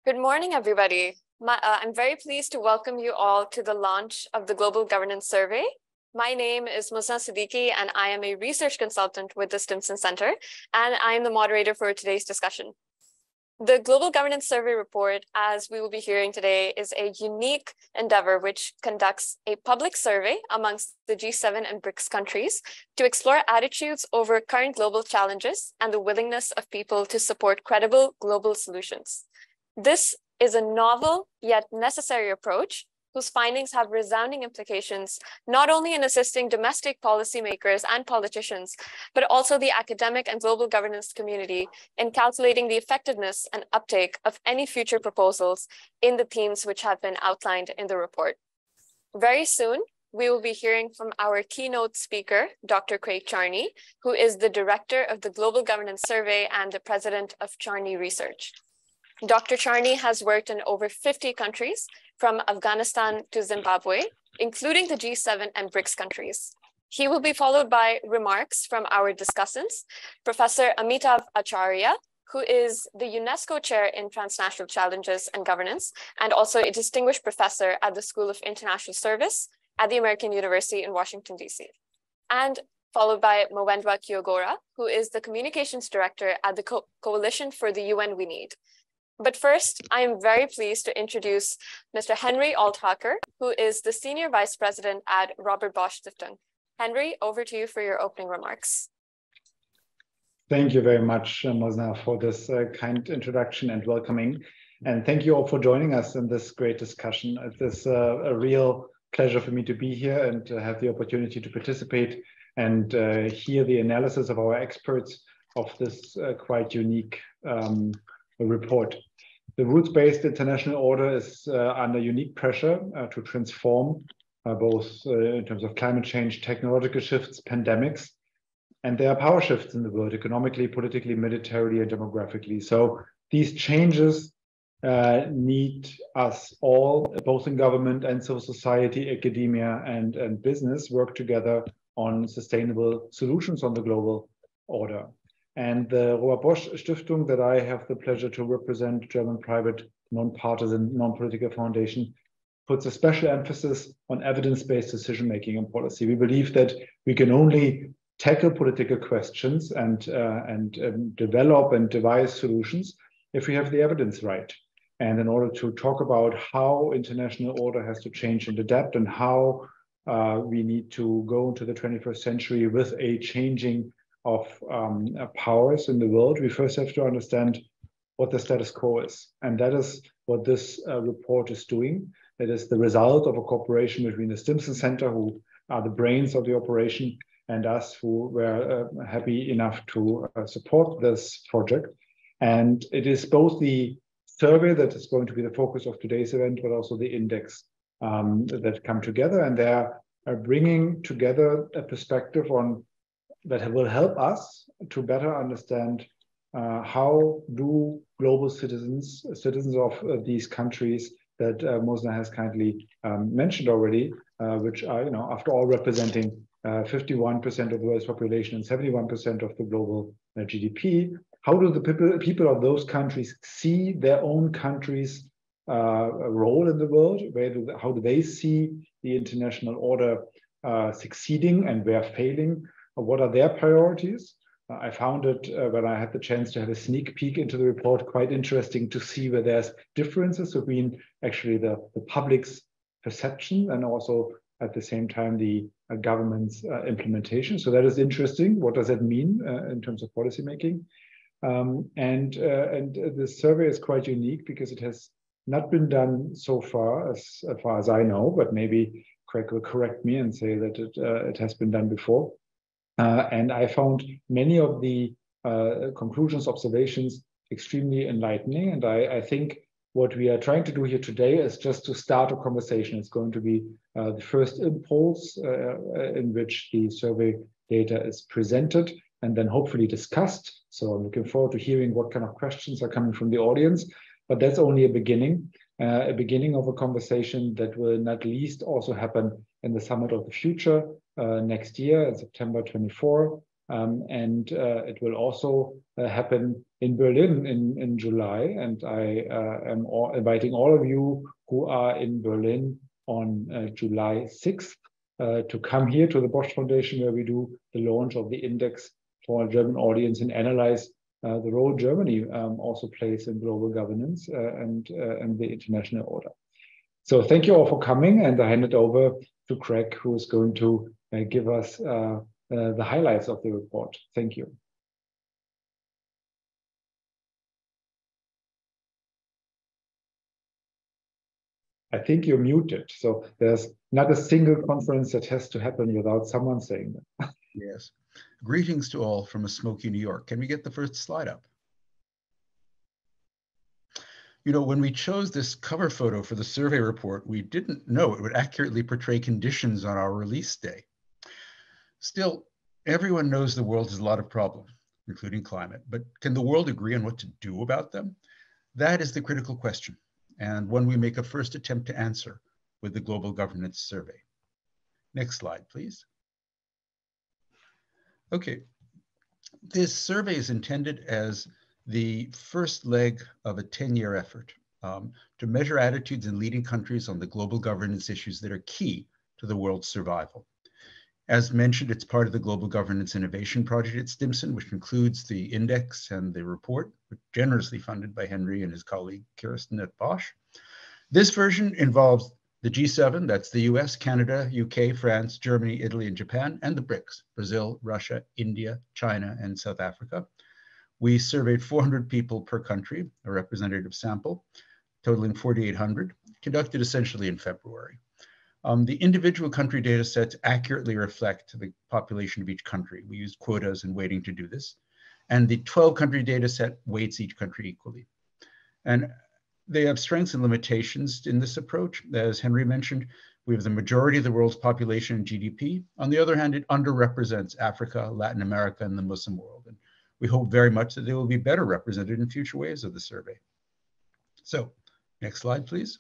Good morning, everybody. I'm very pleased to welcome you all to the launch of the Global Governance Survey. My name is Musna Siddiqui, and I am a research consultant with the Stimson Center, and I am the moderator for today's discussion. The Global Governance Survey report, as we will be hearing today, is a unique endeavor which conducts a public survey amongst the G7 and BRICS countries to explore attitudes over current global challenges and the willingness of people to support credible global solutions. This is a novel yet necessary approach whose findings have resounding implications, not only in assisting domestic policymakers and politicians, but also the academic and global governance community in calculating the effectiveness and uptake of any future proposals in the themes which have been outlined in the report. Very soon, we will be hearing from our keynote speaker, Dr. Craig Charney, who is the director of the Global Governance Survey and the president of Charney Research. Dr. Charney has worked in over 50 countries, from Afghanistan to Zimbabwe, including the G7 and BRICS countries. He will be followed by remarks from our discussants, Professor Amitav Acharya, who is the UNESCO Chair in Transnational Challenges and Governance, and also a distinguished professor at the School of International Service at the American University in Washington, D.C. And followed by Mwendwa Kiogora, who is the Communications Director at the Coalition for the UN We Need. But first, I am very pleased to introduce Mr. Henry Althacker, who is the Senior Vice President at Robert Bosch Stiftung. Henry, over to you for your opening remarks. Thank you very much, Musna, for this kind introduction and welcoming. And thank you all for joining us in this great discussion. It is a real pleasure for me to be here and to have the opportunity to participate and hear the analysis of our experts of this quite unique report. The rules-based international order is under unique pressure to transform both in terms of climate change, technological shifts, pandemics, and there are power shifts in the world, economically, politically, militarily, and demographically. So these changes need us all, both in government and civil society, academia, and business, work together on sustainable solutions on the global order. And the Robert Bosch Stiftung that I have the pleasure to represent, German private, non-partisan, non-political foundation, puts a special emphasis on evidence-based decision-making and policy. We believe that we can only tackle political questions and develop and devise solutions if we have the evidence right. And in order to talk about how international order has to change and adapt and how we need to go into the 21st century with a changing of powers in the world, we first have to understand what the status quo is. And that is what this report is doing. It is the result of a cooperation between the Stimson Center, who are the brains of the operation, and us, who were happy enough to support this project. And it is both the survey that is going to be the focus of today's event, but also the index that come together. And they are bringing together a perspective on that will help us to better understand how do global citizens of these countries that Musna has kindly mentioned already, which are, after all, representing 51% of the world's population and 71% of the global GDP. How do the people of those countries see their own country's role in the world? How do they see the international order succeeding and where failing? What are their priorities? I found it, when I had the chance to have a sneak peek into the report, quite interesting to see where there's differences between actually the public's perception and also at the same time the government's implementation. So that is interesting. What does that mean in terms of policymaking? And this survey is quite unique because it has not been done so far as I know, but maybe Craig will correct me and say that it has been done before. And I found many of the conclusions, observations extremely enlightening. And I think what we are trying to do here today is just to start a conversation. It's going to be the first impulse in which the survey data is presented and then hopefully discussed. So I'm looking forward to hearing what kind of questions are coming from the audience. But that's only a beginning of a conversation that will not least also happen in the Summit of the Future next year in September 24, And it will also happen in Berlin in July. And I am inviting all of you who are in Berlin on July 6th to come here to the Bosch Foundation, where we do the launch of the index for a German audience and analyze the role Germany also plays in global governance and the international order. So thank you all for coming, and I hand it over to Craig, who is going to give us the highlights of the report. Thank you. I think you're muted, so there's not a single conference that has to happen without someone saying that. Yes. Greetings to all from a smoky New York. Can we get the first slide up? You know, when we chose this cover photo for the survey report, we didn't know it would accurately portray conditions on our release day. Still, everyone knows the world has a lot of problems, including climate, but can the world agree on what to do about them? That is the critical question, and one we make a first attempt to answer with the Global Governance Survey. Next slide, please. Okay, this survey is intended as the first leg of a 10-year effort to measure attitudes in leading countries on the global governance issues that are key to the world's survival. As mentioned, it's part of the Global Governance Innovation Project at Stimson, which includes the index and the report, generously funded by Henry and his colleague Kirsten at Bosch. This version involves the G7, that's the US, Canada, UK, France, Germany, Italy, and Japan, and the BRICS, Brazil, Russia, India, China, and South Africa. We surveyed 400 people per country, a representative sample, totaling 4,800, conducted essentially in February. The individual country data sets accurately reflect the population of each country. We used quotas and weighting to do this. And the 12-country data set weights each country equally. And they have strengths and limitations in this approach. As Henry mentioned, we have the majority of the world's population and GDP. On the other hand, it underrepresents Africa, Latin America, and the Muslim world. And we hope very much that they will be better represented in future waves of the survey. So, next slide, please.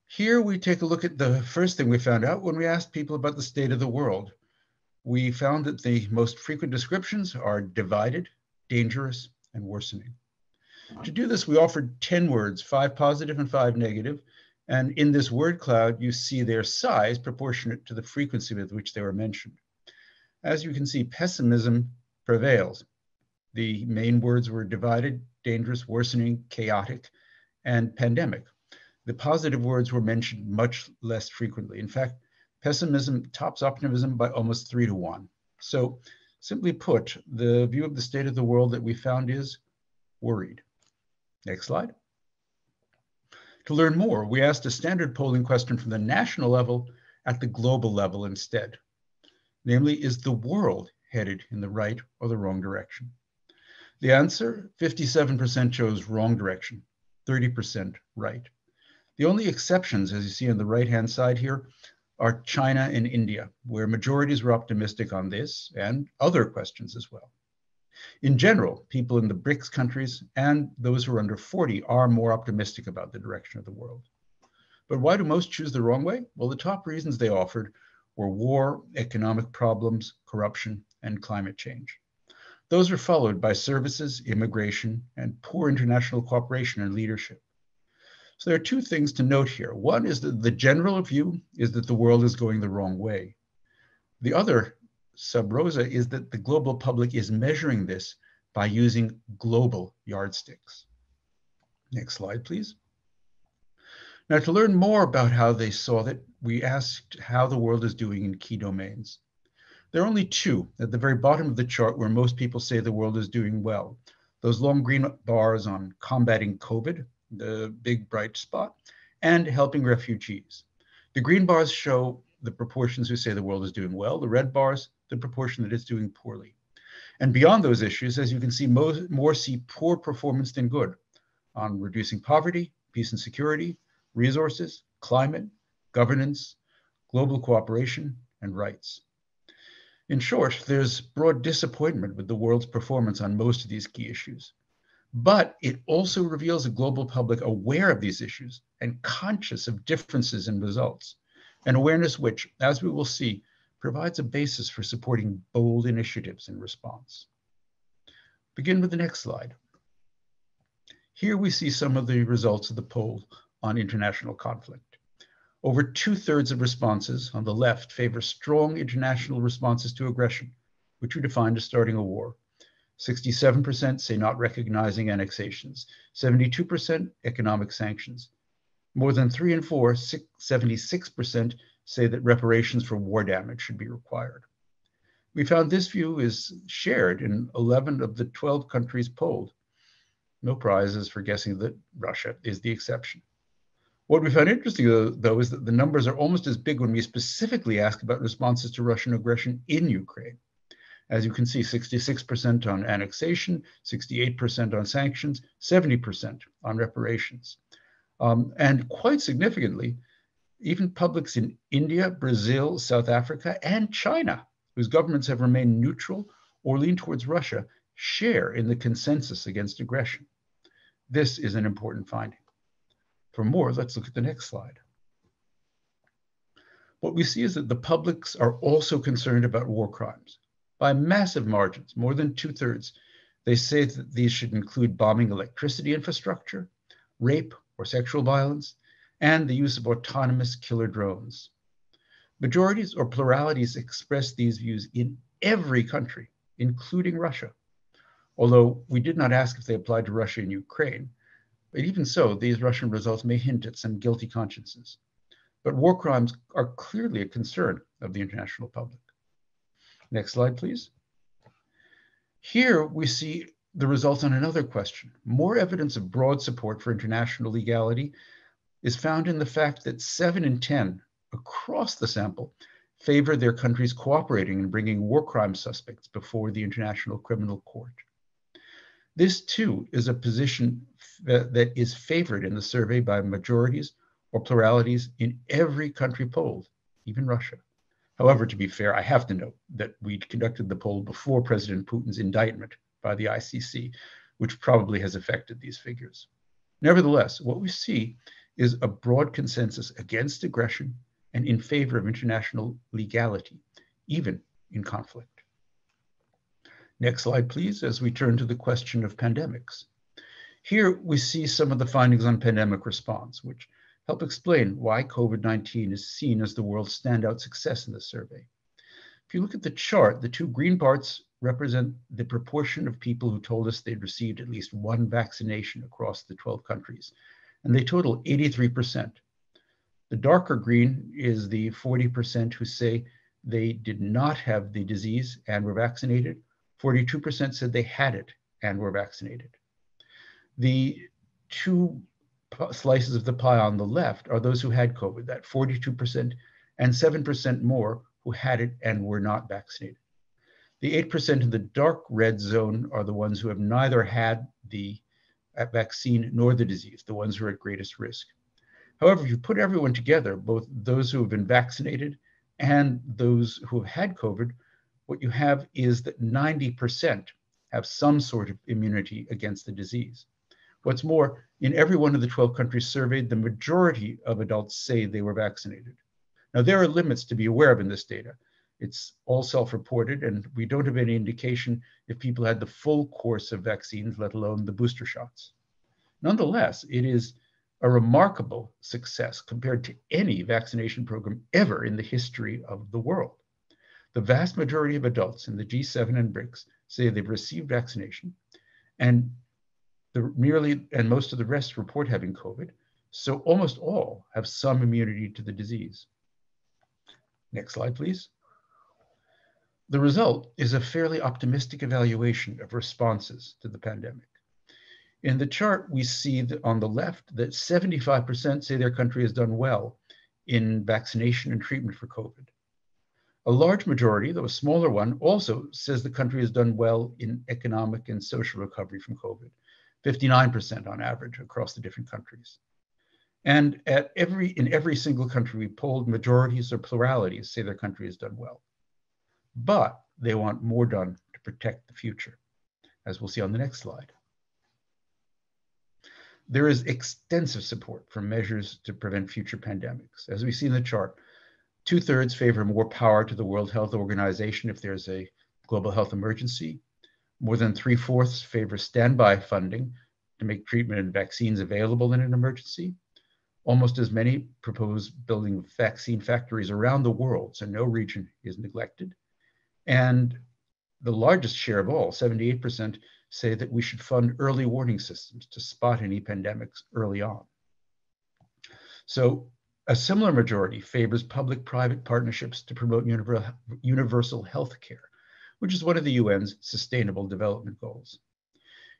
Here we take a look at the first thing we found out when we asked people about the state of the world. We found that the most frequent descriptions are divided, dangerous, and worsening. To do this, we offered 10 words, 5 positive and 5 negative. And in this word cloud, you see their size proportionate to the frequency with which they were mentioned. As you can see, pessimism prevails. The main words were divided, dangerous, worsening, chaotic, and pandemic. The positive words were mentioned much less frequently. In fact, pessimism tops optimism by almost 3 to 1. So simply put, the view of the state of the world that we found is worried. Next slide. To learn more, we asked a standard polling question from the national level at the global level instead. Namely, is the world headed in the right or the wrong direction? The answer, 57% chose wrong direction, 30% right. The only exceptions, as you see on the right-hand side here, are China and India, where majorities were optimistic on this and other questions as well. In general, people in the BRICS countries and those who are under 40 are more optimistic about the direction of the world. But why do most choose the wrong way? Well, the top reasons they offered were war, economic problems, corruption, and climate change. Those are followed by services, immigration, and poor international cooperation and leadership. So there are 2 things to note here. One is that the general view is that the world is going the wrong way. The other, sub rosa, is that the global public is measuring this by using global yardsticks. Next slide, please. Now, to learn more about how they saw that, we asked how the world is doing in key domains. There are only 2 at the very bottom of the chart where most people say the world is doing well. Those long green bars on combating COVID, the big bright spot, and helping refugees. The green bars show the proportions who say the world is doing well. The red bars, the proportion that is doing poorly. And beyond those issues, as you can see, more see poor performance than good on reducing poverty, peace and security, resources, climate, governance, global cooperation, and rights. In short, there's broad disappointment with the world's performance on most of these key issues. But it also reveals a global public aware of these issues and conscious of differences in results, an awareness which, as we will see, provides a basis for supporting bold initiatives in response. Begin with the next slide. Here we see some of the results of the poll on international conflict. Over 2/3 of responses on the left favor strong international responses to aggression, which we defined as starting a war. 67% say not recognizing annexations, 72% economic sanctions. More than 3 in 4, 76% say that reparations for war damage should be required. We found this view is shared in 11 of the 12 countries polled. No prizes for guessing that Russia is the exception. What we found interesting, though, is that the numbers are almost as big when we specifically ask about responses to Russian aggression in Ukraine. As you can see, 66% on annexation, 68% on sanctions, 70% on reparations. And quite significantly, even publics in India, Brazil, South Africa, and China, whose governments have remained neutral or lean towards Russia, share in the consensus against aggression. This is an important finding. For more, let's look at the next slide. What we see is that the publics are also concerned about war crimes. By massive margins, more than 2/3, they say that these should include bombing electricity infrastructure, rape or sexual violence, and the use of autonomous killer drones. Majorities or pluralities express these views in every country, including Russia. Although we did not ask if they applied to Russia and Ukraine, but even so, these Russian results may hint at some guilty consciences. But war crimes are clearly a concern of the international public. Next slide, please. Here we see the results on another question. More evidence of broad support for international legality is found in the fact that 7 in 10 across the sample favor their countries cooperating in bringing war crime suspects before the International Criminal Court. This too is a position that is favored in the survey by majorities or pluralities in every country polled, even Russia. However, to be fair, I have to note that we conducted the poll before President Putin's indictment by the ICC, which probably has affected these figures. Nevertheless, what we see is a broad consensus against aggression and in favor of international legality, even in conflict. Next slide, please, as we turn to the question of pandemics. Here we see some of the findings on pandemic response, which help explain why COVID-19 is seen as the world's standout success in this survey. If you look at the chart, the 2 green parts represent the proportion of people who told us they'd received at least 1 vaccination across the 12 countries, and they total 83%. The darker green is the 40% who say they did not have the disease and were vaccinated. 42% said they had it and were vaccinated. The 2 slices of the pie on the left are those who had COVID, that 42%, and 7% more who had it and were not vaccinated. The 8% in the dark red zone are the ones who have neither had the vaccine nor the disease, the ones who are at greatest risk. However, if you put everyone together, both those who have been vaccinated and those who have had COVID, what you have is that 90% have some sort of immunity against the disease. What's more, in every one of the 12 countries surveyed, the majority of adults say they were vaccinated. Now, there are limits to be aware of in this data. It's all self-reported, and we don't have any indication if people had the full course of vaccines, let alone the booster shots. Nonetheless, it is a remarkable success compared to any vaccination program ever in the history of the world. The vast majority of adults in the G7 and BRICS say they've received vaccination, and most of the rest report having COVID, so almost all have some immunity to the disease. Next slide, please. The result is a fairly optimistic evaluation of responses to the pandemic. In the chart, we see that on the left that 75% say their country has done well in vaccination and treatment for COVID. A large majority, though a smaller one, also says the country has done well in economic and social recovery from COVID, 59% on average across the different countries. And in every single country we polled, majorities or pluralities say their country has done well. But they want more done to protect the future, as we'll see on the next slide. There is extensive support for measures to prevent future pandemics. As we see in the chart, 2/3 favor more power to the World Health Organization if there's a global health emergency. More than 3/4 favor standby funding to make treatment and vaccines available in an emergency. Almost as many propose building vaccine factories around the world, so no region is neglected. And the largest share of all, 78%, say that we should fund early warning systems to spot any pandemics early on. So a similar majority favors public-private partnerships to promote universal health care, which is one of the UN's Sustainable Development Goals.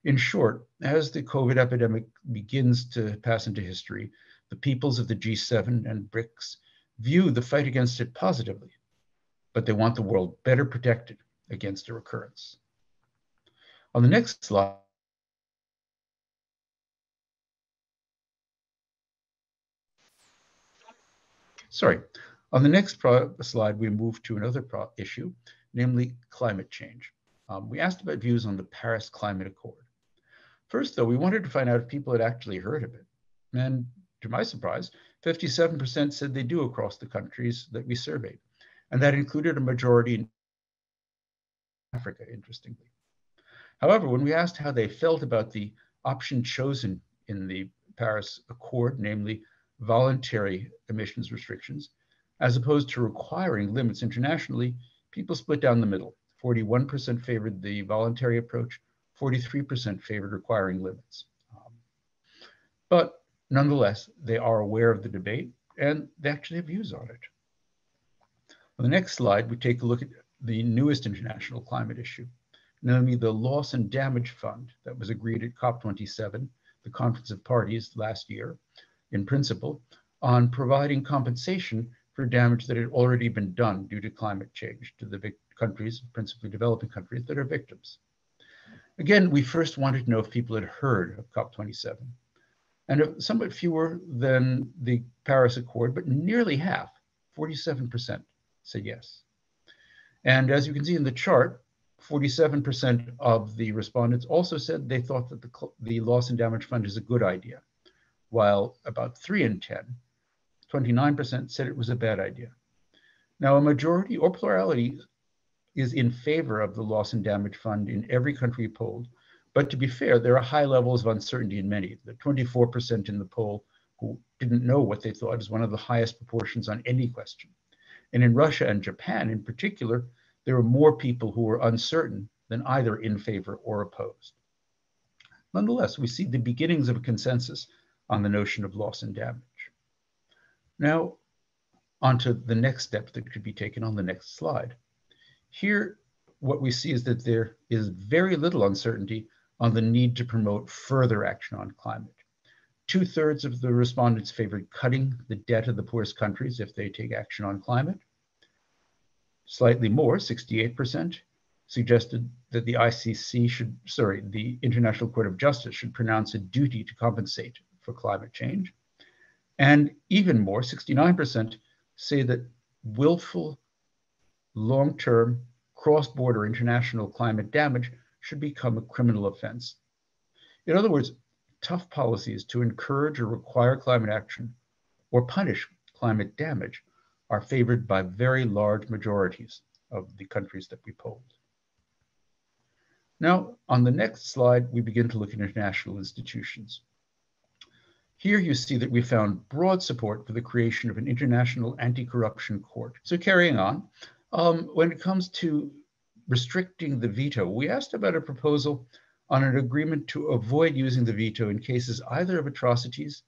In short, as the COVID epidemic begins to pass into history, the peoples of the G7 and BRICS view the fight against it positively, but they want the world better protected against a recurrence. On the next slide, on the next slide, we move to another issue, namely climate change. We asked about views on the Paris Climate Accord. First, though, we wanted to find out if people had actually heard of it. And to my surprise, 57% said they do across the countries that we surveyed. And that included a majority in Africa, interestingly. However, when we asked how they felt about the option chosen in the Paris Accord, namely voluntary emissions restrictions, as opposed to requiring limits internationally, people split down the middle. 41% favored the voluntary approach, 43% favored requiring limits. But nonetheless, they are aware of the debate and they actually have views on it. On the next slide, we take a look at the newest international climate issue, namely the Loss and Damage Fund that was agreed at COP27, the Conference of Parties last year, in principle, on providing compensation for damage that had already been done due to climate change to the countries, principally developing countries, that are victims. Again, we first wanted to know if people had heard of COP27. And somewhat fewer than the Paris Accord, but nearly half, 47%, said yes. And as you can see in the chart, 47% of the respondents also said they thought that the Loss and Damage Fund is a good idea, while about 3 in 10, 29%, said it was a bad idea. Now, a majority or plurality is in favor of the Loss and Damage Fund in every country polled. But to be fair, there are high levels of uncertainty in many. The 24% in the poll who didn't know what they thought is one of the highest proportions on any question. And in Russia and Japan in particular, there were more people who were uncertain than either in favor or opposed. Nonetheless, we see the beginnings of a consensus on the notion of loss and damage. Now, onto the next step that could be taken on the next slide. Here, what we see is that there is very little uncertainty on the need to promote further action on climate. 2/3 of the respondents favored cutting the debt of the poorest countries if they take action on climate. Slightly more, 68%, suggested that the the International Court of Justice should pronounce a duty to compensate for climate change. And even more, 69%, say that willful, long-term, cross-border international climate damage should become a criminal offense. In other words, tough policies to encourage or require climate action or punish climate damage are favored by very large majorities of the countries that we polled. Now, on the next slide, we begin to look at international institutions. Here you see that we found broad support for the creation of an international anti-corruption court. So carrying on, when it comes to restricting the veto, we asked about a proposal on an agreement to avoid using the veto in cases either of atrocities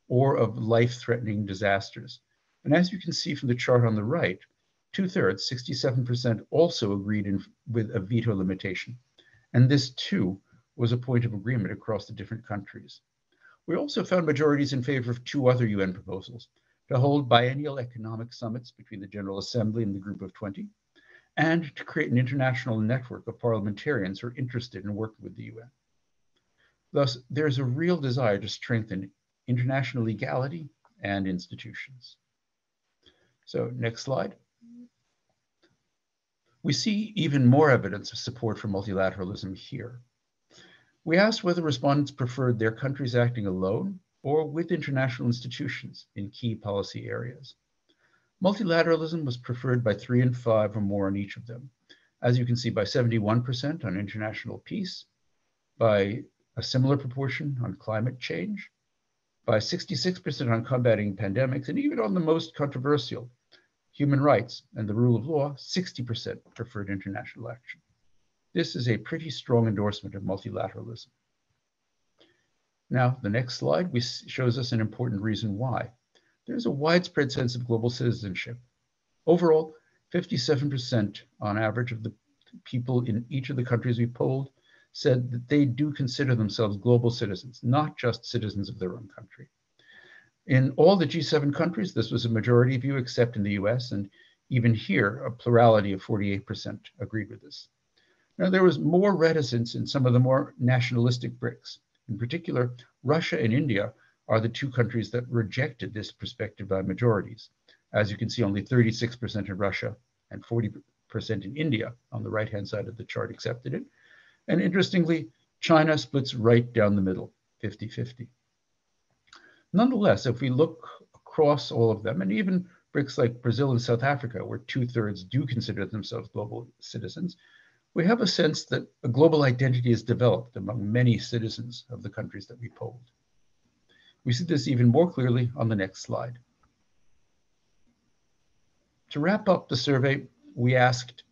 or of life-threatening disasters. And as you can see from the chart on the right, 2/3, 67%, also agreed with a veto limitation. And this too was a point of agreement across the different countries. We also found majorities in favor of 2 other UN proposals: to hold biennial economic summits between the General Assembly and the Group of 20, and to create an international network of parliamentarians who are interested in working with the UN. Thus, there's a real desire to strengthen international legality and institutions. So next slide. We see even more evidence of support for multilateralism here. We asked whether respondents preferred their countries acting alone or with international institutions in key policy areas. Multilateralism was preferred by 3 and 5 or more on each of them. As you can see, by 71% on international peace, by a similar proportion on climate change, by 66% on combating pandemics, and even on the most controversial, human rights and the rule of law, 60% preferred international action. This is a pretty strong endorsement of multilateralism. Now, the next slide shows us an important reason why. There's a widespread sense of global citizenship. Overall, 57% on average of the people in each of the countries we polled said that they do consider themselves global citizens, not just citizens of their own country. In all the G7 countries, this was a majority view, except in the US, and even here, a plurality of 48% agreed with this. Now, there was more reticence in some of the more nationalistic BRICS. In particular, Russia and India are the two countries that rejected this perspective by majorities. As you can see, only 36% in Russia and 40% in India on the right-hand side of the chart accepted it. And interestingly, China splits right down the middle, 50-50. Nonetheless, if we look across all of them, and even BRICS like Brazil and South Africa, where 2/3 do consider themselves global citizens, we have a sense that a global identity is developed among many citizens of the countries that we polled. We see this even more clearly on the next slide. To wrap up the survey, we asked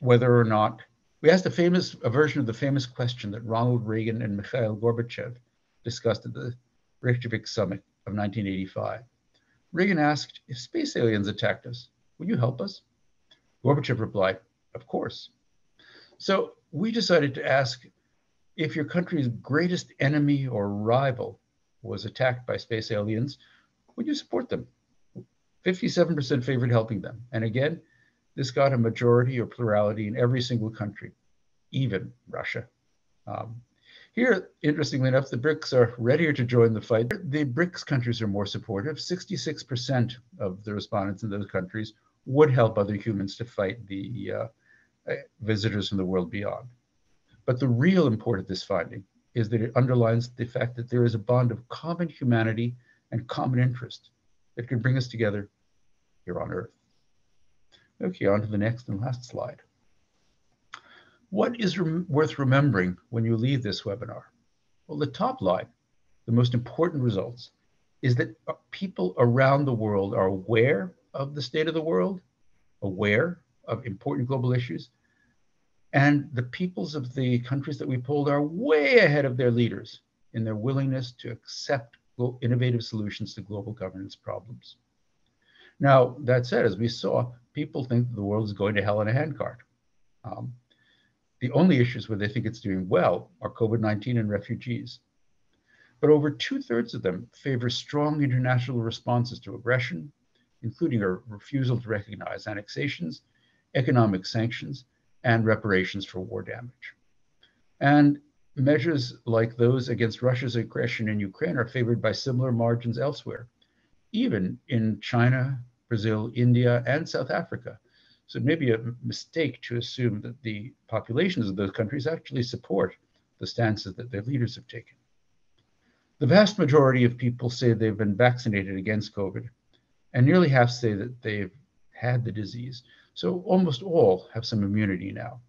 whether or not, we asked a version of the famous question that Ronald Reagan and Mikhail Gorbachev discussed at the Reykjavik summit of 1985. Reagan asked, if space aliens attacked us, would you help us? Gorbachev replied, of course. So we decided to ask, if your country's greatest enemy or rival was attacked by space aliens, would you support them? 57% favored helping them. And again, this got a majority or plurality in every single country, even Russia. Here, interestingly enough, the BRICS are readier to join the fight. The BRICS countries are more supportive. 66% of the respondents in those countries would help other humans to fight the visitors from the world beyond. But the real import of this finding is that it underlines the fact that there is a bond of common humanity and common interest that can bring us together here on Earth. Okay, on to the next and last slide. What is worth remembering when you leave this webinar? Well, the top line, the most important results, is that people around the world are aware of the state of the world, aware of important global issues, and the peoples of the countries that we polled are way ahead of their leaders in their willingness to accept innovative solutions to global governance problems. Now, that said, as we saw, people think the world is going to hell in a handcart. The only issues where they think it's doing well are COVID-19 and refugees. But over 2/3 of them favor strong international responses to aggression, including a refusal to recognize annexations, economic sanctions, and reparations for war damage. And measures like those against Russia's aggression in Ukraine are favored by similar margins elsewhere, even in China, Brazil, India, and South Africa. So it may be a mistake to assume that the populations of those countries actually support the stances that their leaders have taken. The vast majority of people say they've been vaccinated against COVID, and nearly half say that they've had the disease. So almost all have some immunity now.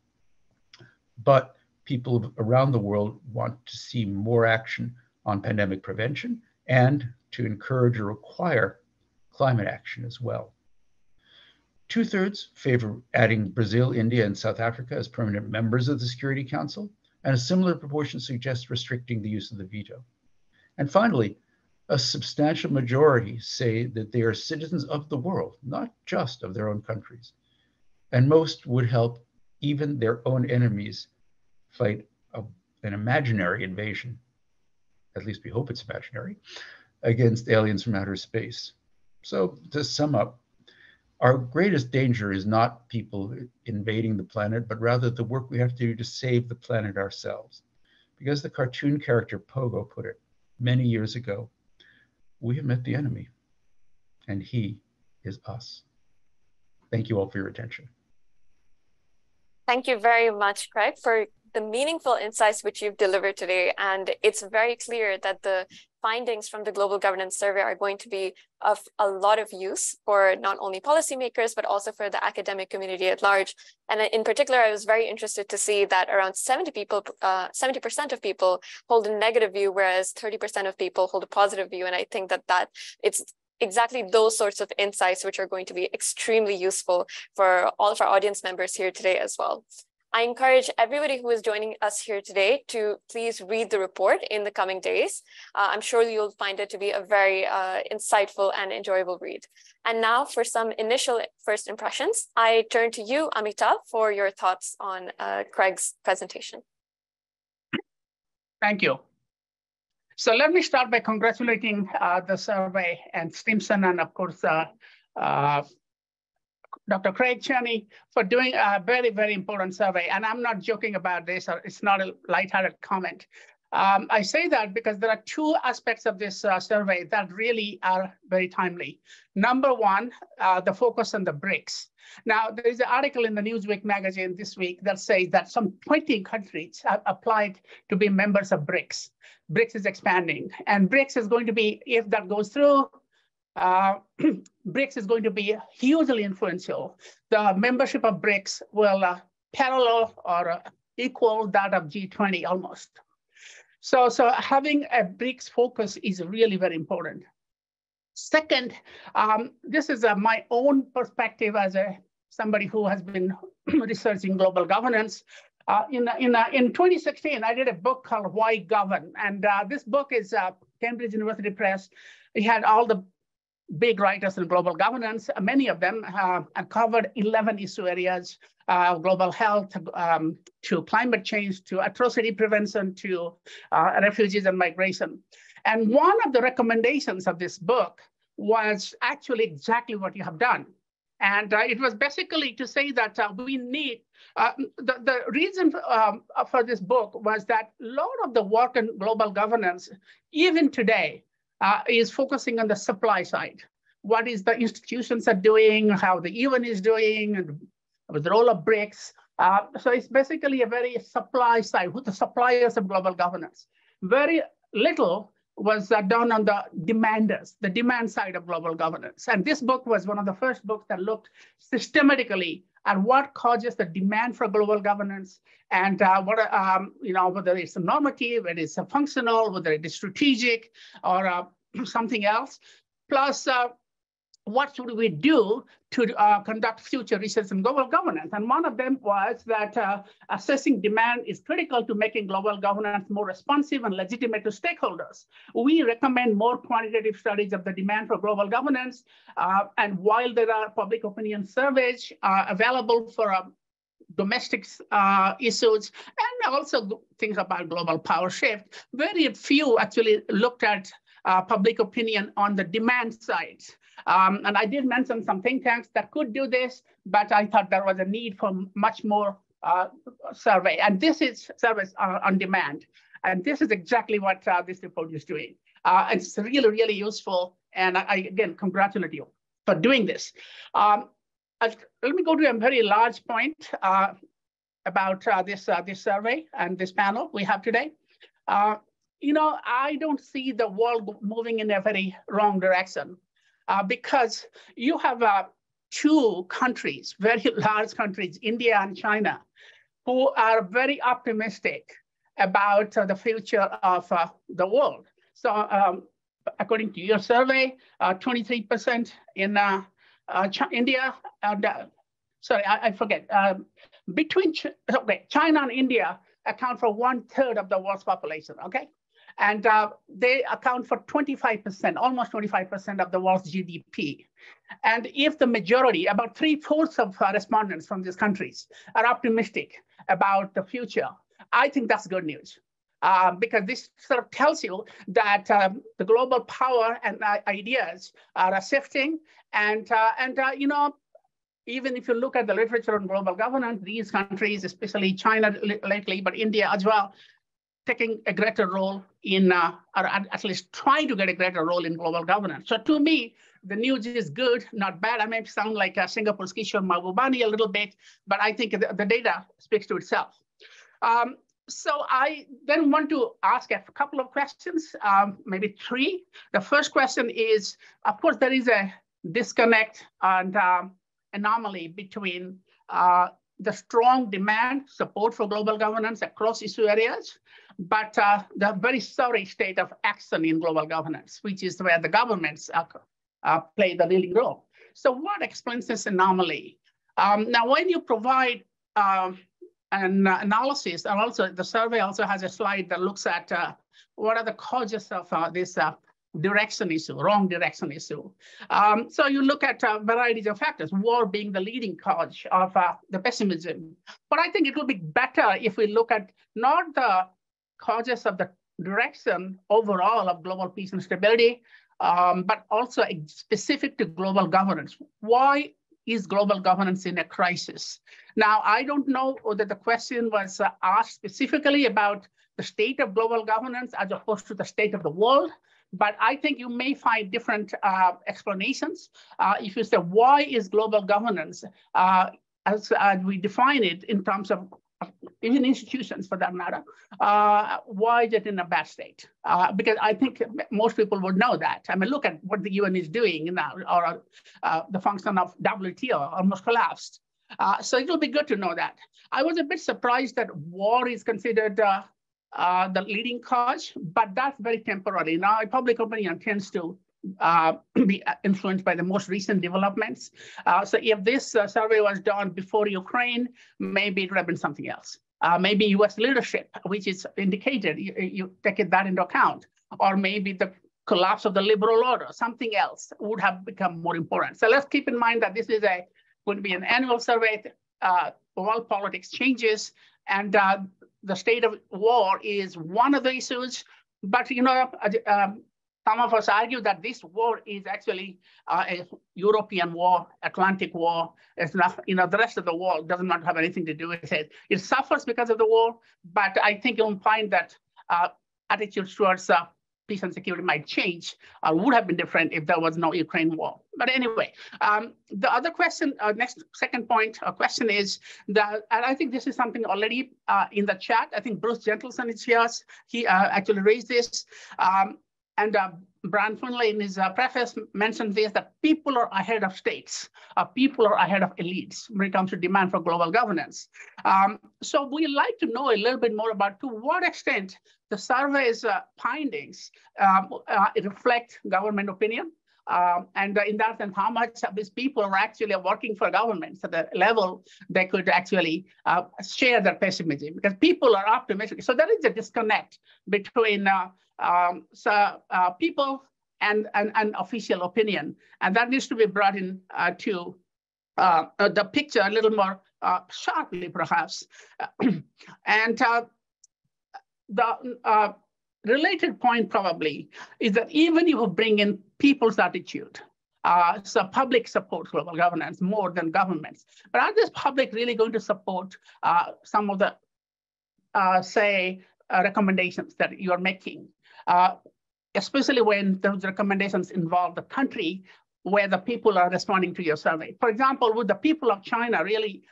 But people around the world want to see more action on pandemic prevention and to encourage or require climate action as well. 2/3 favor adding Brazil, India, and South Africa as permanent members of the Security Council, and a similar proportion suggests restricting the use of the veto. And finally, a substantial majority say that they are citizens of the world, not just of their own countries. And most would help even their own enemies fight an imaginary invasion, at least we hope it's imaginary, against aliens from outer space. So to sum up, our greatest danger is not people invading the planet, but rather the work we have to do to save the planet ourselves. Because the cartoon character Pogo put it many years ago, we have met the enemy, and he is us. Thank you all for your attention. Thank you very much, Craig, for the meaningful insights which you've delivered today. And it's very clear that the findings from the Global Governance Survey are going to be of a lot of use for not only policymakers, but also for the academic community at large. And in particular, I was very interested to see that around 70% of people hold a negative view, whereas 30% of people hold a positive view. And I think that it's exactly those sorts of insights which are going to be extremely useful for all of our audience members here today as well. I encourage everybody who is joining us here today to please read the report in the coming days. I'm sure you'll find it to be a very insightful and enjoyable read. And now for some initial first impressions, I turn to you, Amitav, for your thoughts on Craig's presentation. Thank you. So let me start by congratulating the survey and Stimson and of course, Dr. Craig Cheney for doing a very, very important survey. And I'm not joking about this, or it's not a lighthearted comment. I say that because there are two aspects of this survey that really are very timely. Number one, the focus on the BRICS. Now, there is an article in the Newsweek magazine this week that says that some 20 countries have applied to be members of BRICS. BRICS is expanding, and BRICS is going to be, if that goes through, BRICS is going to be hugely influential. The membership of BRICS will parallel or equal that of G20 almost. So having a BRICS focus is really very important. Second, this is my own perspective as somebody who has been researching global governance. In 2016, I did a book called Why Govern? And this book is Cambridge University Press. It had all the big writers in global governance. Many of them covered 11 issue areas, global health, to climate change, to atrocity prevention, to refugees and migration. And one of the recommendations of this book was actually exactly what you have done. And it was basically to say that we need, the reason for this book was that a lot of the work in global governance, even today, is focusing on the supply side. What is the institutions are doing, how the UN is doing, and the role of BRICS. So it's basically a very supply side, who the suppliers of global governance. Very little was done on the demanders, the demand side of global governance. And this book was one of the first books that looked systematically at what causes the demand for global governance, and whether it's a normative, whether it's a functional, whether it is strategic, or something else. Plus, what should we do to conduct future research in global governance? And one of them was that assessing demand is critical to making global governance more responsive and legitimate to stakeholders. We recommend more quantitative studies of the demand for global governance. And while there are public opinion surveys available for domestic issues, and also things about global power shift, very few actually looked at public opinion on the demand side. And I did mention some think tanks that could do this, but I thought there was a need for much more survey. And this is service on demand. And this is exactly what this report is doing. It's really, really useful. And I again, congratulate you for doing this. Let me go to a very large point about this survey and this panel we have today. I don't see the world moving in a very wrong direction because you have two countries, very large countries, India and China, who are very optimistic about the future of the world. So according to your survey, 23% in India, sorry, I forget. China and India account for 1/3 of the world's population, okay? And they account for 25%, almost 25% of the world's GDP. And if the majority, about 3/4 of respondents from these countries are optimistic about the future, I think that's good news. Because this sort of tells you that the global power and ideas are shifting. And even if you look at the literature on global governance, these countries, especially China lately, but India as well, taking a greater role in, or at least trying to get a greater role in global governance. So to me, the news is good, not bad. I may sound like Singapore's Kishore Mahbubani a little bit, but I think the data speaks to itself. So I then want to ask a couple of questions, maybe three. The first question is, of course, there is a disconnect and anomaly between the strong demand support for global governance across issue areas, but the very sorry state of action in global governance, which is where the governments play the leading role. So what explains this anomaly? Now, when you provide an analysis, and also the survey also has a slide that looks at what are the causes of this direction issue, wrong direction issue. So you look at varieties of factors, war being the leading cause of the pessimism. But I think it will be better if we look at not the causes of the direction overall of global peace and stability, but also specific to global governance. Why is global governance in a crisis? Now, I don't know whether the question was asked specifically about the state of global governance as opposed to the state of the world, but I think you may find different explanations. If you say, why is global governance, as we define it in terms of even institutions for that matter, why is it in a bad state? Because I think most people would know that. I mean, look at what the UN is doing now, or the function of WTO almost collapsed. So it will be good to know that. I was a bit surprised that war is considered the leading cause, but that's very temporary. Now, public opinion tends to be influenced by the most recent developments. So if this survey was done before Ukraine, maybe it would have been something else. Maybe US leadership, which is indicated, you take that into account, or maybe the collapse of the liberal order, something else would have become more important. So let's keep in mind that this is going to be an annual survey. World politics changes, and the state of war is one of the issues. But you know, some of us argue that this war is actually a European war, Atlantic war. It's not, you know, the rest of the world does not have anything to do with it. It suffers because of the war, but I think you'll find that attitudes towards peace and security might change, would have been different if there was no Ukraine war. But anyway, the other question, second point, question is that, and I think this is something already in the chat. I think Bruce Gentleson is here. He actually raised this. And Brian Finlay in his preface mentioned this, that people are ahead of states. People are ahead of elites when it comes to demand for global governance. So we'd like to know a little bit more about to what extent the survey's findings reflect government opinion. And in that sense, how much of these people are actually working for governments at the level they could actually share their pessimism, because people are optimistic. So there is a disconnect between people and official opinion. And that needs to be brought in to the picture a little more sharply, perhaps. And the related point probably is that even if you bring in people's attitude, so public supports global governance more than governments, but are this public really going to support some of the, say, recommendations that you are making, especially when those recommendations involve the country where the people are responding to your survey? For example, would the people of China really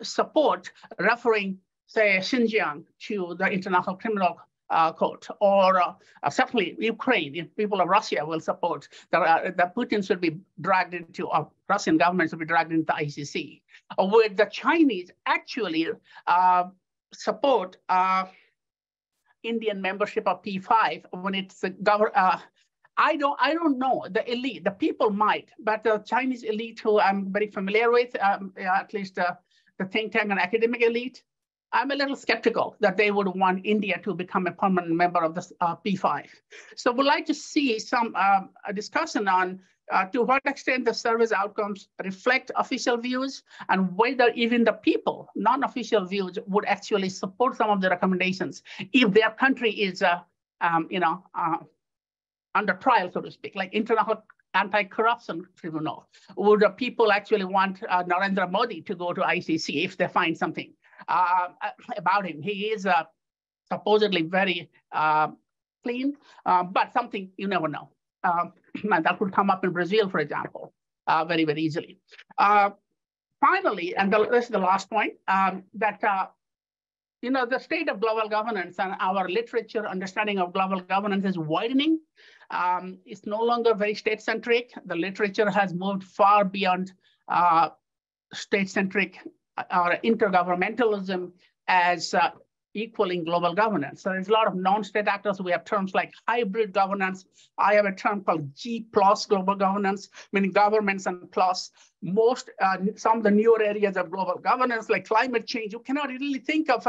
support referring, say, Xinjiang to the International Criminal Court, or certainly Ukraine, if people of Russia will support that Putin should be dragged into, or Russian government should be dragged into the ICC? Or would the Chinese actually support Indian membership of P5 when it's I don't know. The elite, the people might, but the Chinese elite, who I'm very familiar with, at least the think tank and academic elite, I'm a little skeptical that they would want India to become a permanent member of the P5. So we'd like to see some discussion on to what extent the survey's outcomes reflect official views, and whether even the people, non-official views, would actually support some of the recommendations if their country is, under trial, so to speak, like International Anti-Corruption Tribunal. Would the people actually want Narendra Modi to go to ICC if they find something about him? He is supposedly very clean, but something you never know. That could come up in Brazil, for example, very, very easily. Finally, and this is the last point, that the state of global governance and our literature understanding of global governance is widening. It's no longer very state-centric. The literature has moved far beyond state-centric or intergovernmentalism as equaling global governance. So there's a lot of non-state actors. We have terms like hybrid governance. I have a term called G+ global governance, meaning governments and plus. Some of the newer areas of global governance, like climate change, you cannot really think of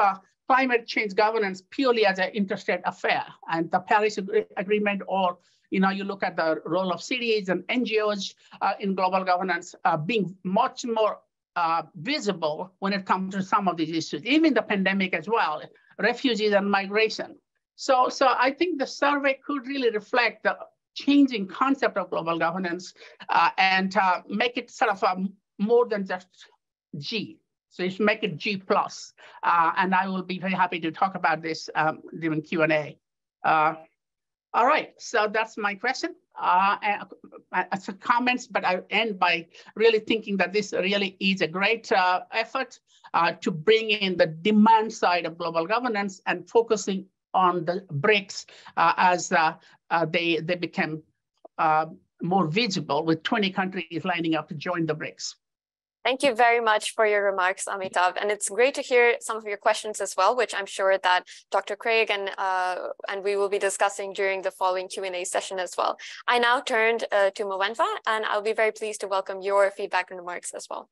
climate change governance purely as an interstate affair. And the Paris Agreement, or you look at the role of cities and NGOs in global governance being much more visible when it comes to some of these issues, even the pandemic as well, refugees and migration. So I think the survey could really reflect the changing concept of global governance and make it sort of more than just G. So it's make it G+. And I will be very happy to talk about this during Q&A. All right, so that's my question. Some comments, but I end by really thinking that this really is a great effort to bring in the demand side of global governance and focusing on the BRICS as they become more visible, with 20 countries lining up to join the BRICS. Thank you very much for your remarks, Amitav. And it's great to hear some of your questions as well, which I'm sure that Dr. Craig and we will be discussing during the following Q&A session as well. I now turned to Mwenva, and I'll be very pleased to welcome your feedback and remarks as well.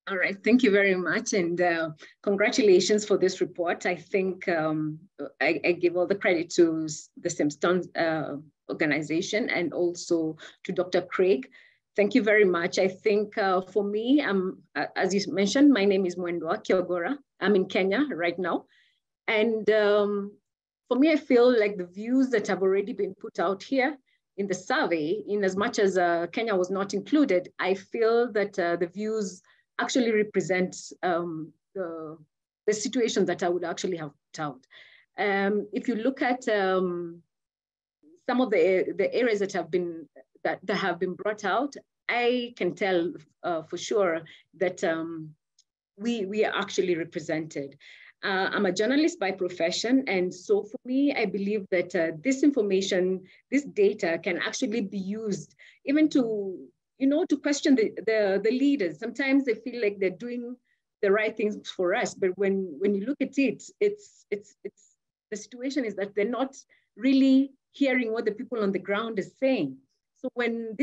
All right, thank you very much. And congratulations for this report. I think I give all the credit to the Simstone organization and also to Dr. Craig. Thank you very much. I think for me, as you mentioned, my name is Mwendwa Kiogora. I'm in Kenya right now. And for me, I feel like the views that have already been put out here in the survey, in as much as Kenya was not included, I feel that the views actually represent the situation that I would actually have put out. If you look at some of the areas that have been brought out, I can tell for sure that we are actually represented. I'm a journalist by profession, and so for me, I believe that this information, this data can actually be used even to, to question the leaders. Sometimes they feel like they're doing the right things for us, but when you look at it, it's the situation is that they're not really hearing what the people on the ground is saying. So when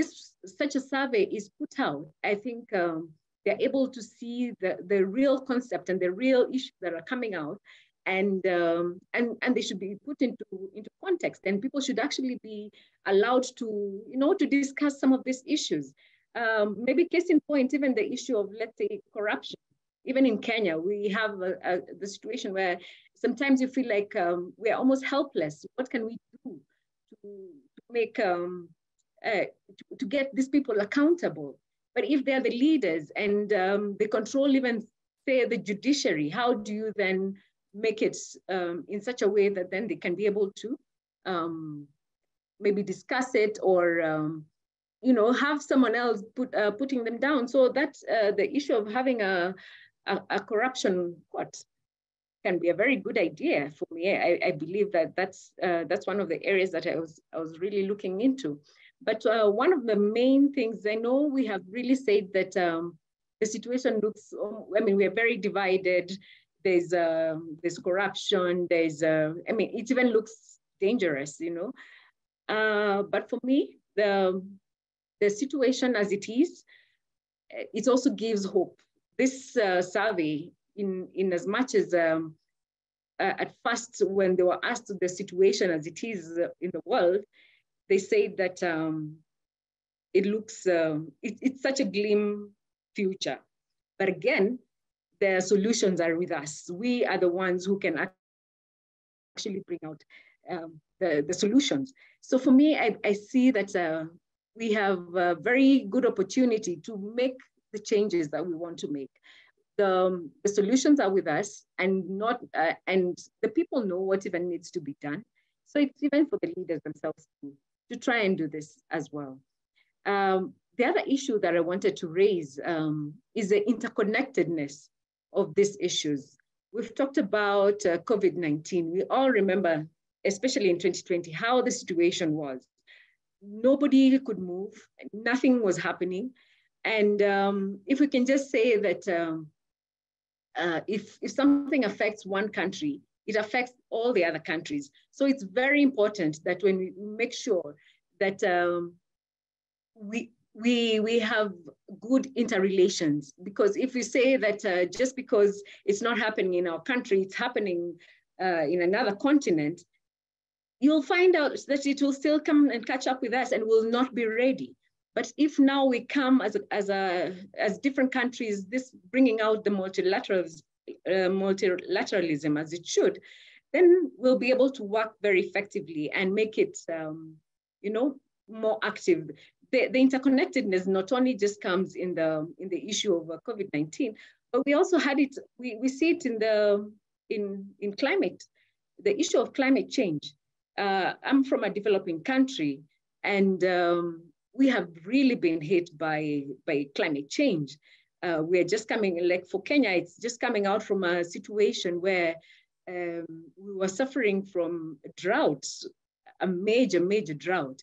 such a survey is put out, I think they're able to see the real concept and the real issues that are coming out, and they should be put into context, and people should actually be allowed to to discuss some of these issues. Maybe case in point, even the issue of, let's say, corruption. Even in Kenya, we have the situation where sometimes you feel like we're almost helpless. What can we do to make to get these people accountable? But if they're the leaders and they control even, say, the judiciary, how do you then make it in such a way that then they can be able to maybe discuss it or have someone else putting them down? So that's the issue of having a corruption court can be a very good idea for me. I believe that that's one of the areas that I was really looking into. But one of the main things, I know we have really said that the situation looks, we are very divided. There's corruption, it even looks dangerous, But for me, the situation as it is, it also gives hope. This survey, in as much as at first when they were asked the situation as it is in the world, they say that it looks, it's such a glim future. But again, the solutions are with us. We are the ones who can actually bring out the solutions. So for me, I see that we have a very good opportunity to make the changes that we want to make. The solutions are with us, and and the people know what even needs to be done. So it's even for the leaders themselves to try and do this as well. The other issue that I wanted to raise is the interconnectedness of these issues. we've talked about COVID-19. We all remember, especially in 2020, how the situation was. Nobody could move, nothing was happening. And if we can just say that if something affects one country, it affects all the other countries. So it's very important that when we make sure that we have good interrelations, because if we say that just because it's not happening in our country, it's happening in another continent, you'll find out that it will still come and catch up with us and will not be ready. But if now we come as different countries, this bringing out the multilateralism as it should, then we'll be able to work very effectively and make it, more active. The interconnectedness not only just comes in the issue of COVID-19, but we also had it. We see it in climate, the issue of climate change. I'm from a developing country, and we have really been hit by climate change. We're just coming, like for Kenya, it's just coming out from a situation where we were suffering from droughts, a major drought.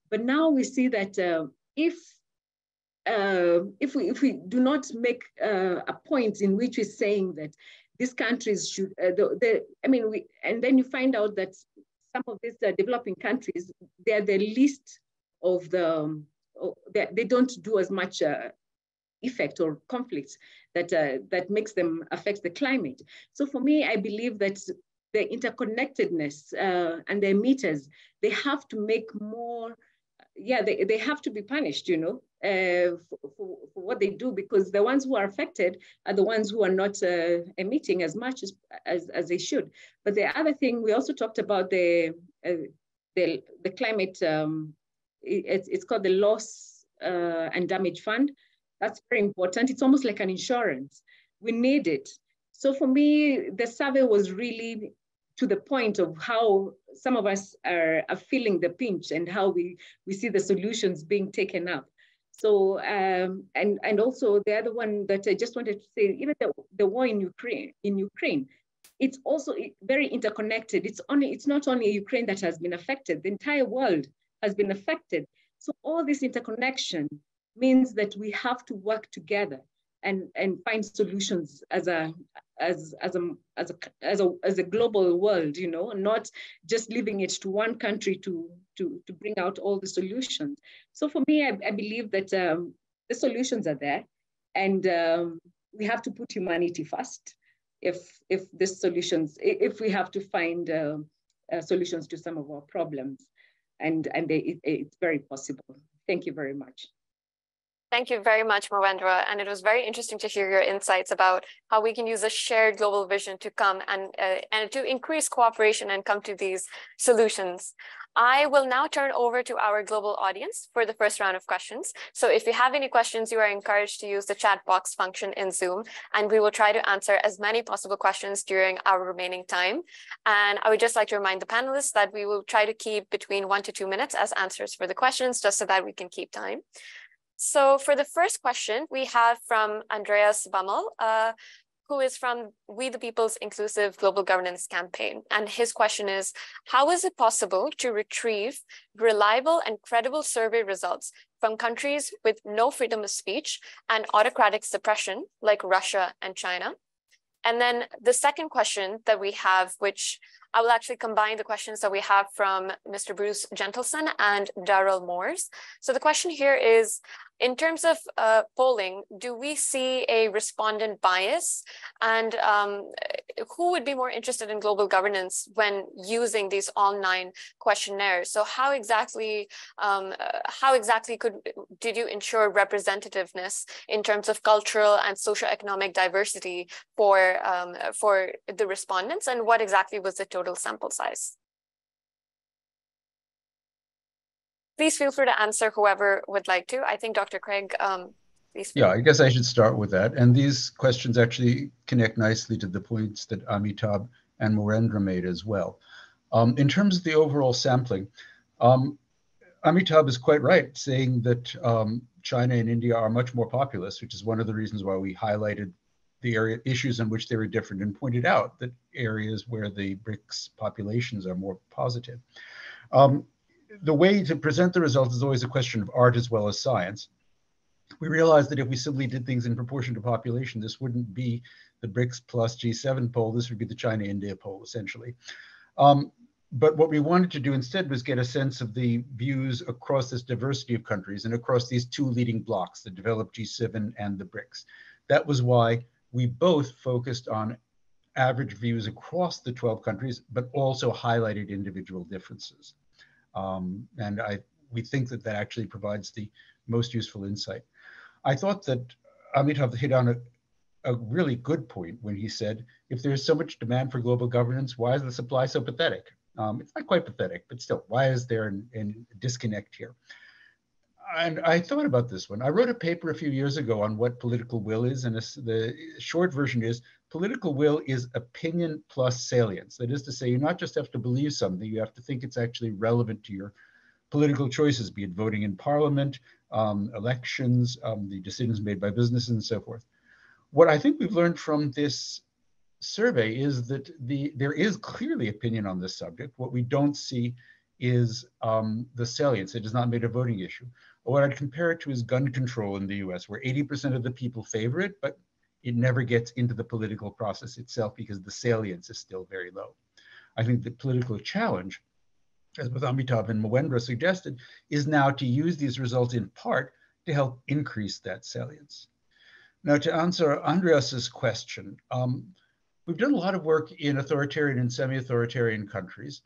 But now we see that if we do not make a point in which we're saying that these countries should, and then you find out that some of these developing countries, they're the least of they don't do as much effect or conflicts that makes them affect the climate. So for me, I believe that the interconnectedness and the emitters, they have to make more, they have to be punished, for what they do, because the ones who are affected are the ones who are not emitting as much as they should. But the other thing, we also talked about the climate, it's called the Loss and Damage Fund. That's very important. It's almost like an insurance. We need it. So for me, the survey was really to the point of how some of us are feeling the pinch and how we see the solutions being taken up. So, and also the other one that I just wanted to say, even the war in Ukraine, it's also very interconnected. It's not only Ukraine that has been affected, the entire world has been affected. So all this interconnection means that we have to work together and find solutions as a global world, not just leaving it to one country to bring out all the solutions. So for me, I believe that the solutions are there, and we have to put humanity first. If we have to find solutions to some of our problems, and it's very possible. Thank you very much. Thank you very much, Mwendwa. And it was very interesting to hear your insights about how we can use a shared global vision to come and to increase cooperation and come to these solutions. I will now turn over to our global audience for the first round of questions. So if you have any questions, you are encouraged to use the chat box function in Zoom, and we will try to answer as many possible questions during our remaining time. And I would just like to remind the panelists that we will try to keep between 1 to 2 minutes as answers for the questions, just so that we can keep time. So for the first question, we have from Andreas Bammel, who is from We the People's Inclusive Global Governance Campaign. And his question is, how is it possible to retrieve reliable and credible survey results from countries with no freedom of speech and autocratic suppression like Russia and China? And then the second question that we have, which I will actually combine the questions that we have from Mr. Bruce Gentleson and Darrell Moores. So the question here is, in terms of polling, do we see a respondent bias? And who would be more interested in global governance when using these online questionnaires? So how exactly did you ensure representativeness in terms of cultural and socioeconomic diversity for the respondents? And what exactly was the total sample size? Please feel free to answer, whoever would like to. I think Dr. Craig, please. Yeah, I guess I should start with that. And these questions actually connect nicely to the points that Amitabh and Mwendwa made as well. In terms of the overall sampling, Amitabh is quite right, saying that China and India are much more populous, which is one of the reasons why we highlighted the issues on which they were different and pointed out that areas where the BRICS populations are more positive. The way to present the results is always a question of art as well as science. We realized that if we simply did things in proportion to population, this wouldn't be the BRICS plus G7 poll, this would be the China-India poll, essentially. But what we wanted to do instead was get a sense of the views across this diversity of countries and across these two leading blocks, the developed G7 and the BRICS. That was why we both focused on average views across the 12 countries, but also highlighted individual differences. And we think that that actually provides the most useful insight. I thought that Amitav hit on a really good point when he said, if there's so much demand for global governance, why is the supply so pathetic? It's not quite pathetic, but still, why is there a disconnect here? And I thought about this one. I wrote a paper a few years ago on what political will is, and the short version is political will is opinion plus salience. That is to say, you not just have to believe something, you have to think it's actually relevant to your political choices, be it voting in parliament, elections, the decisions made by businesses and so forth. What I think we've learned from this survey is that there is clearly opinion on this subject. What we don't see is the salience. It is not made a voting issue. What I'd compare it to is gun control in the US, where 80% of the people favor it, but it never gets into the political process itself because the salience is still very low. I think the political challenge, as both Amitav and Mwendra suggested, is now to use these results in part to help increase that salience. Now, to answer Andreas's question, we've done a lot of work in authoritarian and semi-authoritarian countries.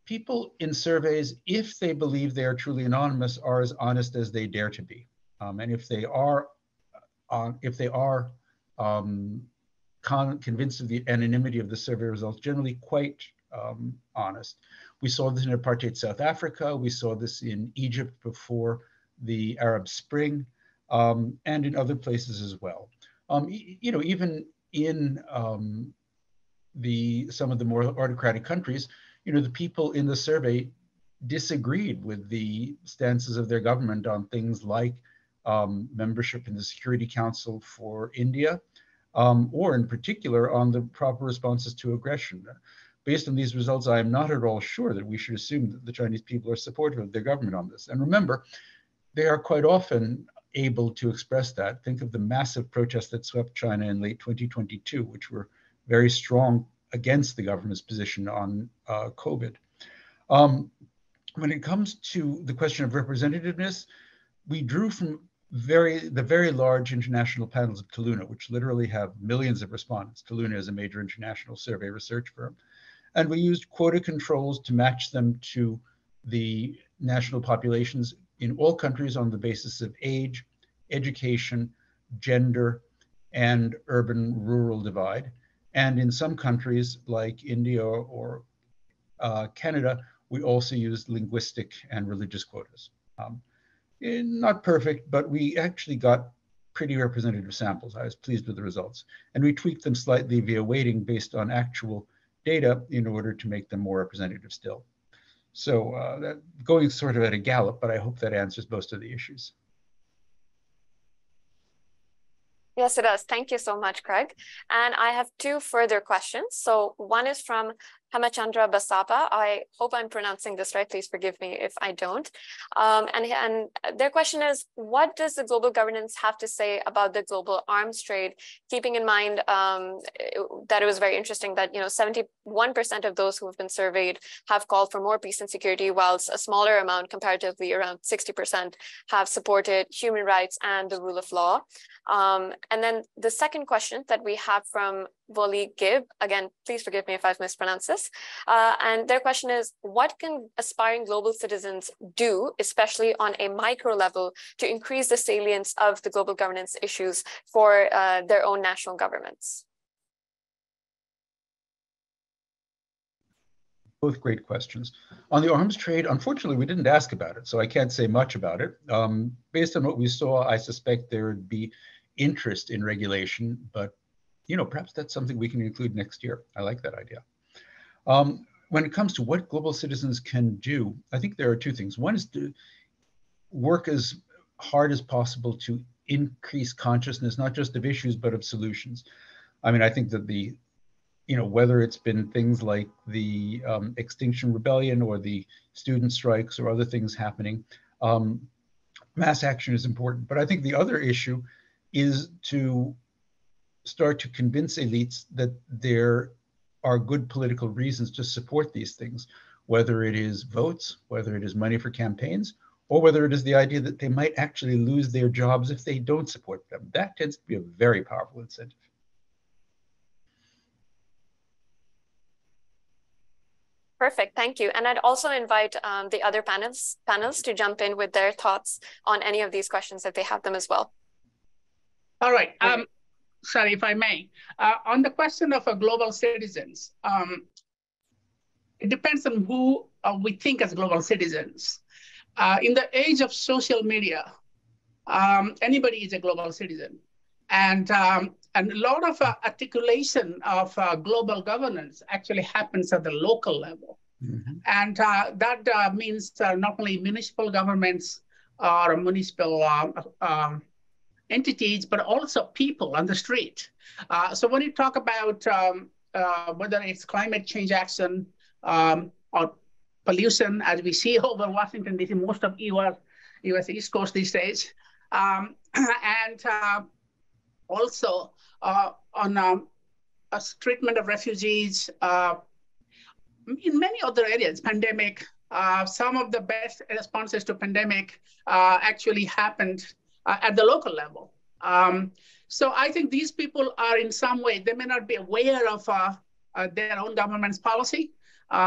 People in surveys, if they believe they are truly anonymous, are as honest as they dare to be. And if they are convinced of the anonymity of the survey results, generally quite honest. We saw this in apartheid South Africa. We saw this in Egypt before the Arab Spring, and in other places as well. Even in some of the more autocratic countries, the people in the survey disagreed with the stances of their government on things like membership in the Security Council for India, or in particular on the proper responses to aggression. Based on these results, I am not at all sure that we should assume that the Chinese people are supportive of their government on this. And remember, they are quite often able to express that. Think of the massive protests that swept China in late 2022, which were very strong against the government's position on COVID. When it comes to the question of representativeness, we drew from the very large international panels of Toluna, which literally have millions of respondents. Toluna is a major international survey research firm. And we used quota controls to match them to the national populations in all countries on the basis of age, education, gender, and urban-rural divide. And in some countries like India or Canada, we also used linguistic and religious quotas. Not perfect, but we actually got pretty representative samples. I was pleased with the results. And we tweaked them slightly via weighting based on actual data in order to make them more representative still. So that going sort of at a gallop, but I hope that answers most of the issues. Yes, it does. Thank you so much, Craig. And I have two further questions. So one is from Hemachandra Basapa. I hope I'm pronouncing this right. Please forgive me if I don't. And their question is, what does the global governance have to say about the global arms trade, keeping in mind that it was very interesting that 71% of those who have been surveyed have called for more peace and security, whilst a smaller amount, comparatively around 60%, have supported human rights and the rule of law. And then the second question that we have from Wally Gibb, again, please forgive me if I've mispronounced this. And their question is, what can aspiring global citizens do, especially on a micro level, to increase the salience of the global governance issues for their own national governments? Both great questions. On the arms trade, unfortunately, we didn't ask about it, so I can't say much about it. Based on what we saw, I suspect there would be interest in regulation, but perhaps that's something we can include next year. I like that idea. When it comes to what global citizens can do, I think there are two things. One is to work as hard as possible to increase consciousness, not just of issues, but of solutions. I mean, I think that whether it's been things like the Extinction Rebellion or the student strikes or other things happening, mass action is important. But I think the other issue is to start to convince elites that there are good political reasons to support these things, whether it is votes, whether it is money for campaigns, or whether it is the idea that they might actually lose their jobs if they don't support them. That tends to be a very powerful incentive. Perfect, thank you. And I'd also invite the other panels to jump in with their thoughts on any of these questions if they have them as well. All right. Sorry, if I may. On the question of global citizens, it depends on who we think as global citizens. In the age of social media, anybody is a global citizen. And a lot of articulation of global governance actually happens at the local level. Mm-hmm. And that means not only municipal governments or municipal entities, but also people on the street. So when you talk about whether it's climate change action or pollution, as we see over Washington, DC, most of US East Coast these days, and also on treatment of refugees, in many other areas, pandemic, some of the best responses to pandemic actually happened at the local level. So I think these people are in some way, they may not be aware of their own government's policy,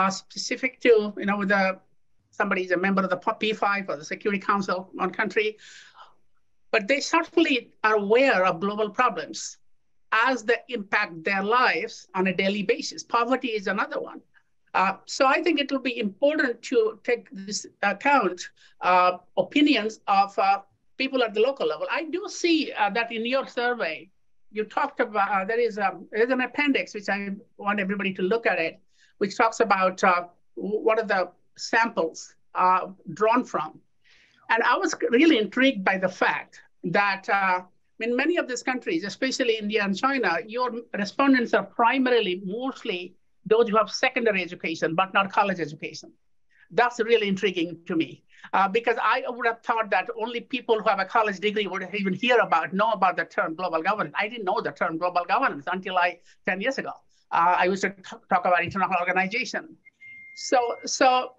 specific to, whether somebody is a member of the P5 or the Security Council on country, but they certainly are aware of global problems as they impact their lives on a daily basis. Poverty is another one. So I think it will be important to take this account opinions of people at the local level. I do see that in your survey, you talked about, there's an appendix, which I want everybody to look at it, which talks about what are the samples drawn from. And I was really intrigued by the fact that in many of these countries, especially India and China, your respondents are mostly those who have secondary education, but not college education. That's really intriguing to me, because I would have thought that only people who have a college degree would even know about the term global governance. I didn't know the term global governance until 10 years ago. I used to talk about international organization.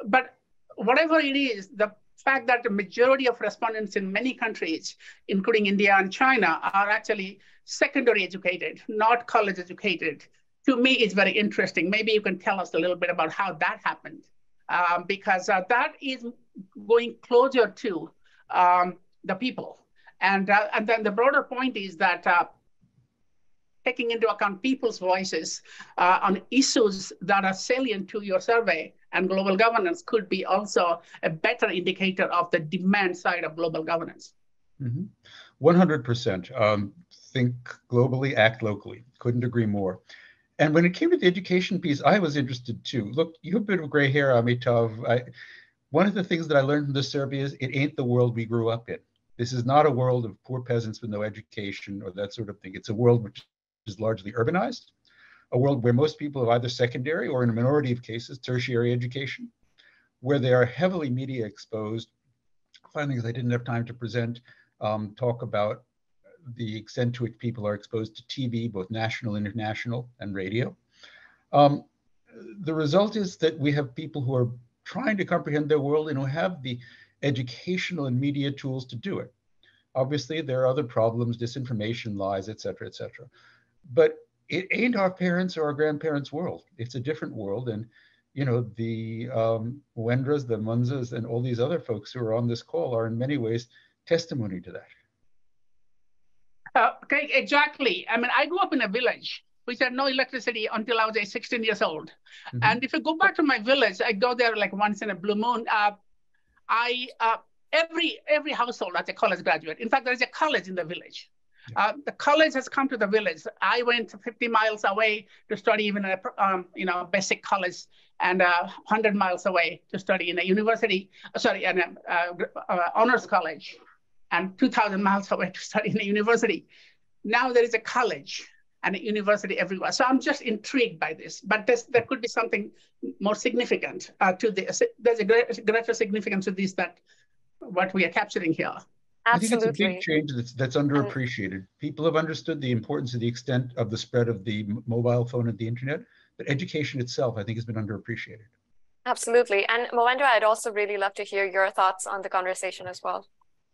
But whatever it is, the fact that the majority of respondents in many countries, including India and China, are actually secondary educated, not college educated, to me is very interesting. Maybe you can tell us a little bit about how that happened, because that is going closer to the people. And then the broader point is that taking into account people's voices on issues that are salient to your survey and global governance could be also a better indicator of the demand side of global governance. 100%. Think globally, act locally. Couldn't agree more. And when it came to the education piece, I was interested too. Look, you have a bit of gray hair, Amitav. One of the things that I learned from this survey is it ain't the world we grew up in. This is not a world of poor peasants with no education or that sort of thing. It's a world which is largely urbanized, a world where most people have either secondary or, in a minority of cases, tertiary education, where they are heavily media exposed. Findings I didn't have time to present talk about the extent to which people are exposed to TV, both national, international, and radio. The result is that we have people who are trying to comprehend their world and who have the educational and media tools to do it. Obviously, there are other problems, disinformation, lies, et cetera, et cetera. But it ain't our parents' or our grandparents' world. It's a different world. And, the Wendras, the Munzas, and all these other folks who are on this call are in many ways testimony to that. Okay, exactly. I mean, I grew up in a village which had no electricity until I was 16 years old. Mm-hmm. And if you go back to my village, I go there like once in a blue moon. Every household has a college graduate. In fact, there's a college in the village. The college has come to the village. I went 50 miles away to study even in a basic college, and 100 miles away to study in a university. An honors college. and 2,000 miles away to study in a university. Now there is a college and a university everywhere. So I'm just intrigued by this, but there could be something more significant to this. There's a greater significance to this that what we are capturing here. Absolutely. I think it's a big change that's underappreciated. People have understood the importance of the extent of the spread of the mobile phone and the internet, but education itself, I think, has been underappreciated. Absolutely. And Mwendwa, I'd also really love to hear your thoughts on the conversation as well.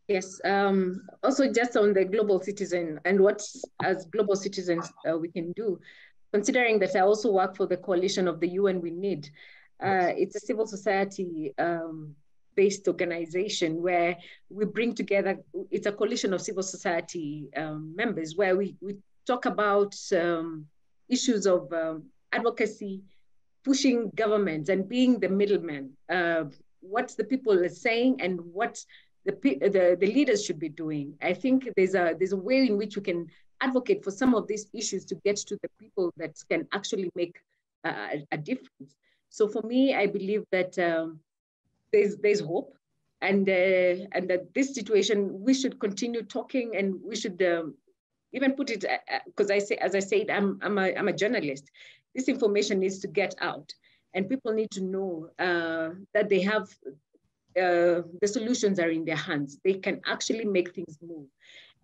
Yes, also just on the global citizen and what as global citizens we can do, considering that I also work for the coalition of the UN We Need. It's a civil society based organization where we bring together, it's a coalition of civil society members where we talk about issues of advocacy, pushing governments and being the middleman, what the people are saying and what the leaders should be doing. I think there's a way in which we can advocate for some of these issues to get to the people that can actually make a difference. So for me, I believe that there's hope, and that this situation we should continue talking, and we should even put it because as I said, I'm a journalist. This information needs to get out, and people need to know that they have. The solutions are in their hands. They can actually make things move.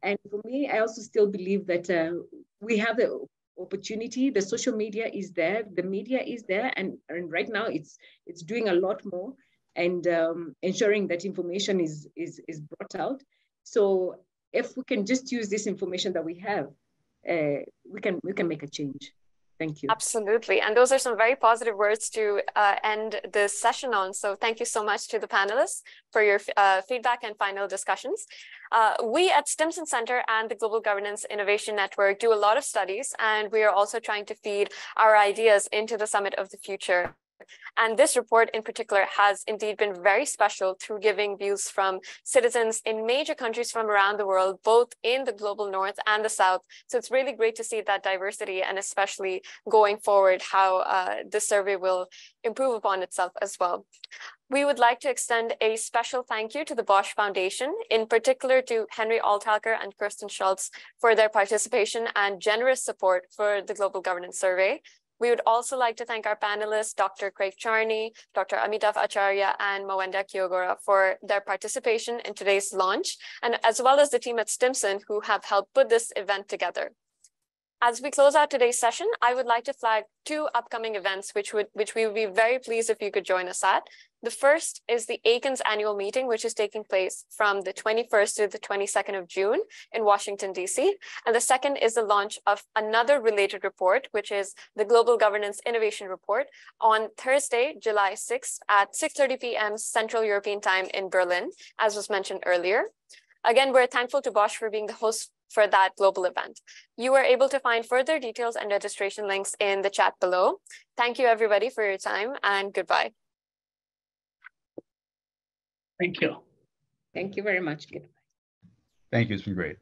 And for me, I also still believe that we have the opportunity. The social media is there, the media is there, and right now it's doing a lot more and ensuring that information is brought out. So if we can just use this information that we have, we can make a change. Thank you. Absolutely. And those are some very positive words to end this session on. So thank you so much to the panelists for your feedback and final discussions. We at Stimson Center and the Global Governance Innovation Network do a lot of studies, and we are also trying to feed our ideas into the Summit of the Future. And this report in particular has indeed been very special through giving views from citizens in major countries from around the world, both in the global north and the south. So it's really great to see that diversity, and especially going forward, how this survey will improve upon itself as well. We would like to extend a special thank you to the Bosch Foundation, in particular to Henry Altaker and Kirsten Schultz for their participation and generous support for the Global Governance Survey. We would also like to thank our panelists, Dr. Craig Charney, Dr. Amitav Acharya, and Mwendwa Kyogora for their participation in today's launch, and as well as the team at Stimson who have helped put this event together. As we close out today's session, I would like to flag two upcoming events which we would be very pleased if you could join us at. The first is the ACANS annual meeting, which is taking place from the 21st to the 22nd of June in Washington, DC. And the second is the launch of another related report, which is the Global Governance Innovation Report on Thursday, July 6th at 6:30 p.m. Central European Time in Berlin, as was mentioned earlier. Again, we're thankful to Bosch for being the host for that global event. You are able to find further details and registration links in the chat below. Thank you everybody for your time, and goodbye. Thank you. Thank you very much. Thank you, it's been great.